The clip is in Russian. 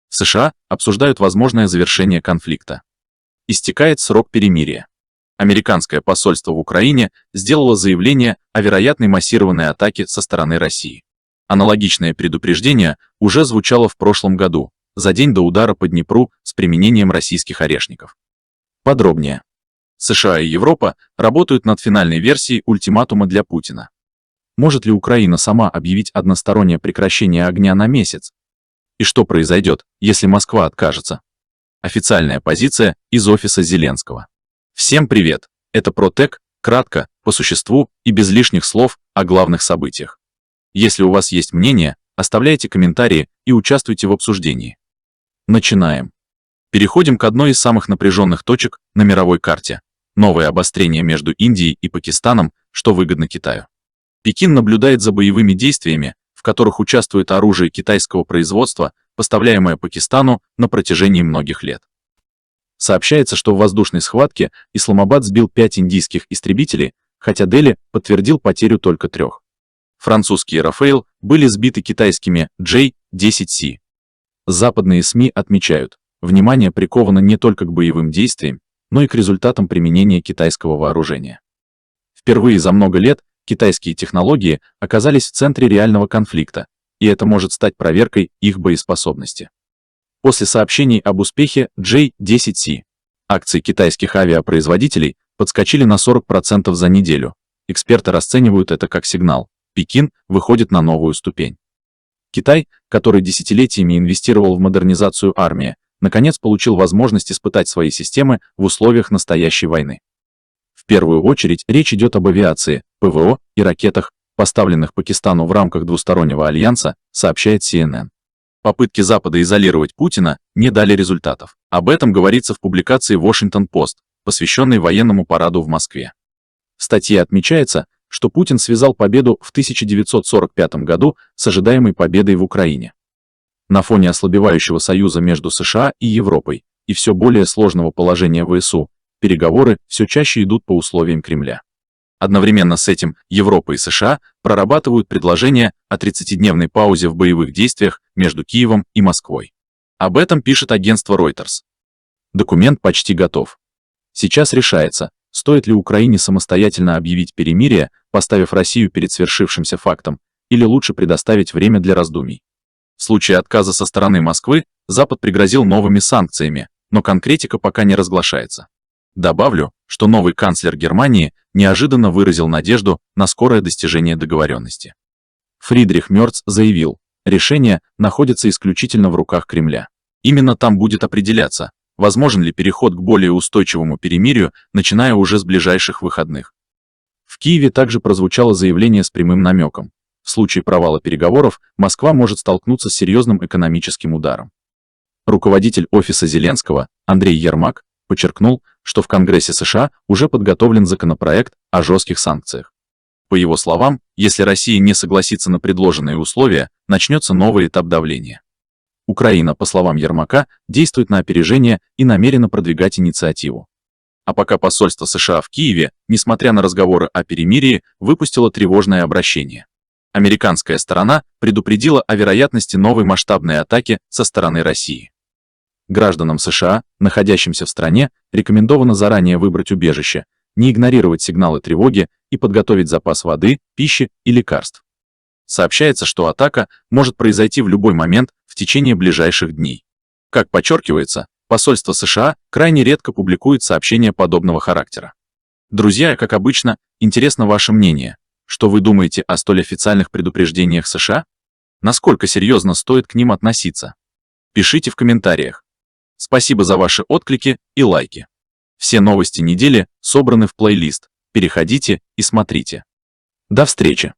В США обсуждают возможное завершение конфликта. Истекает срок перемирия. Американское посольство в Украине сделало заявление о вероятной массированной атаке со стороны России. Аналогичное предупреждение уже звучало в прошлом году, за день до удара по Днепру с применением российских орешников. Подробнее. США и Европа работают над финальной версией ультиматума для Путина. Может ли Украина сама объявить одностороннее прекращение огня на месяц? И что произойдет, если Москва откажется? Официальная позиция из офиса Зеленского. Всем привет! Это ProTech, кратко, по существу и без лишних слов о главных событиях. Если у вас есть мнение, оставляйте комментарии и участвуйте в обсуждении. Начинаем. Переходим к одной из самых напряженных точек на мировой карте. Новое обострение между Индией и Пакистаном, что выгодно Китаю. Пекин наблюдает за боевыми действиями, в которых участвует оружие китайского производства, поставляемое Пакистану на протяжении многих лет. Сообщается, что в воздушной схватке Исламабад сбил 5 индийских истребителей, хотя Дели подтвердил потерю только 3. Французские «Рафаэль» были сбиты китайскими J-10C. Западные СМИ отмечают, внимание приковано не только к боевым действиям, но и к результатам применения китайского вооружения. Впервые за много лет китайские технологии оказались в центре реального конфликта, и это может стать проверкой их боеспособности. После сообщений об успехе J-10C акции китайских авиапроизводителей подскочили на 40% за неделю. Эксперты расценивают это как сигнал. Пекин выходит на новую ступень. Китай, который десятилетиями инвестировал в модернизацию армии, наконец получил возможность испытать свои системы в условиях настоящей войны. В первую очередь речь идет об авиации, ПВО и ракетах, поставленных Пакистану в рамках двустороннего альянса, сообщает CNN. Попытки Запада изолировать Путина не дали результатов. Об этом говорится в публикации Washington Post, посвященной военному параду в Москве. В статье отмечается, что Путин связал победу в 1945 году с ожидаемой победой в Украине. На фоне ослабевающего союза между США и Европой и все более сложного положения ВСУ, переговоры все чаще идут по условиям Кремля. Одновременно с этим Европа и США прорабатывают предложение о 30-дневной паузе в боевых действиях между Киевом и Москвой. Об этом пишет агентство Reuters. Документ почти готов. Сейчас решается, стоит ли Украине самостоятельно объявить перемирие, поставив Россию перед свершившимся фактом, или лучше предоставить время для раздумий. В случае отказа со стороны Москвы Запад пригрозил новыми санкциями, но конкретика пока не разглашается. Добавлю, что новый канцлер Германии неожиданно выразил надежду на скорое достижение договоренности. Фридрих Мерц заявил, решение находится исключительно в руках Кремля. Именно там будет определяться, возможен ли переход к более устойчивому перемирию, начиная уже с ближайших выходных. В Киеве также прозвучало заявление с прямым намеком. В случае провала переговоров Москва может столкнуться с серьезным экономическим ударом. Руководитель офиса Зеленского, Андрей Ермак, подчеркнул, что в Конгрессе США уже подготовлен законопроект о жестких санкциях. По его словам, если Россия не согласится на предложенные условия, начнется новый этап давления. Украина, по словам Ермака, действует на опережение и намерена продвигать инициативу. А пока посольство США в Киеве, несмотря на разговоры о перемирии, выпустило тревожное обращение. Американская сторона предупредила о вероятности новой масштабной атаки со стороны России. Гражданам США, находящимся в стране, рекомендовано заранее выбрать убежище, не игнорировать сигналы тревоги и подготовить запас воды, пищи и лекарств. Сообщается, что атака может произойти в любой момент в течение ближайших дней. Как подчеркивается, посольство США крайне редко публикует сообщения подобного характера. Друзья, как обычно, интересно ваше мнение. Что вы думаете о столь официальных предупреждениях США? Насколько серьезно стоит к ним относиться? Пишите в комментариях. Спасибо за ваши отклики и лайки. Все новости недели собраны в плейлист. Переходите и смотрите. До встречи!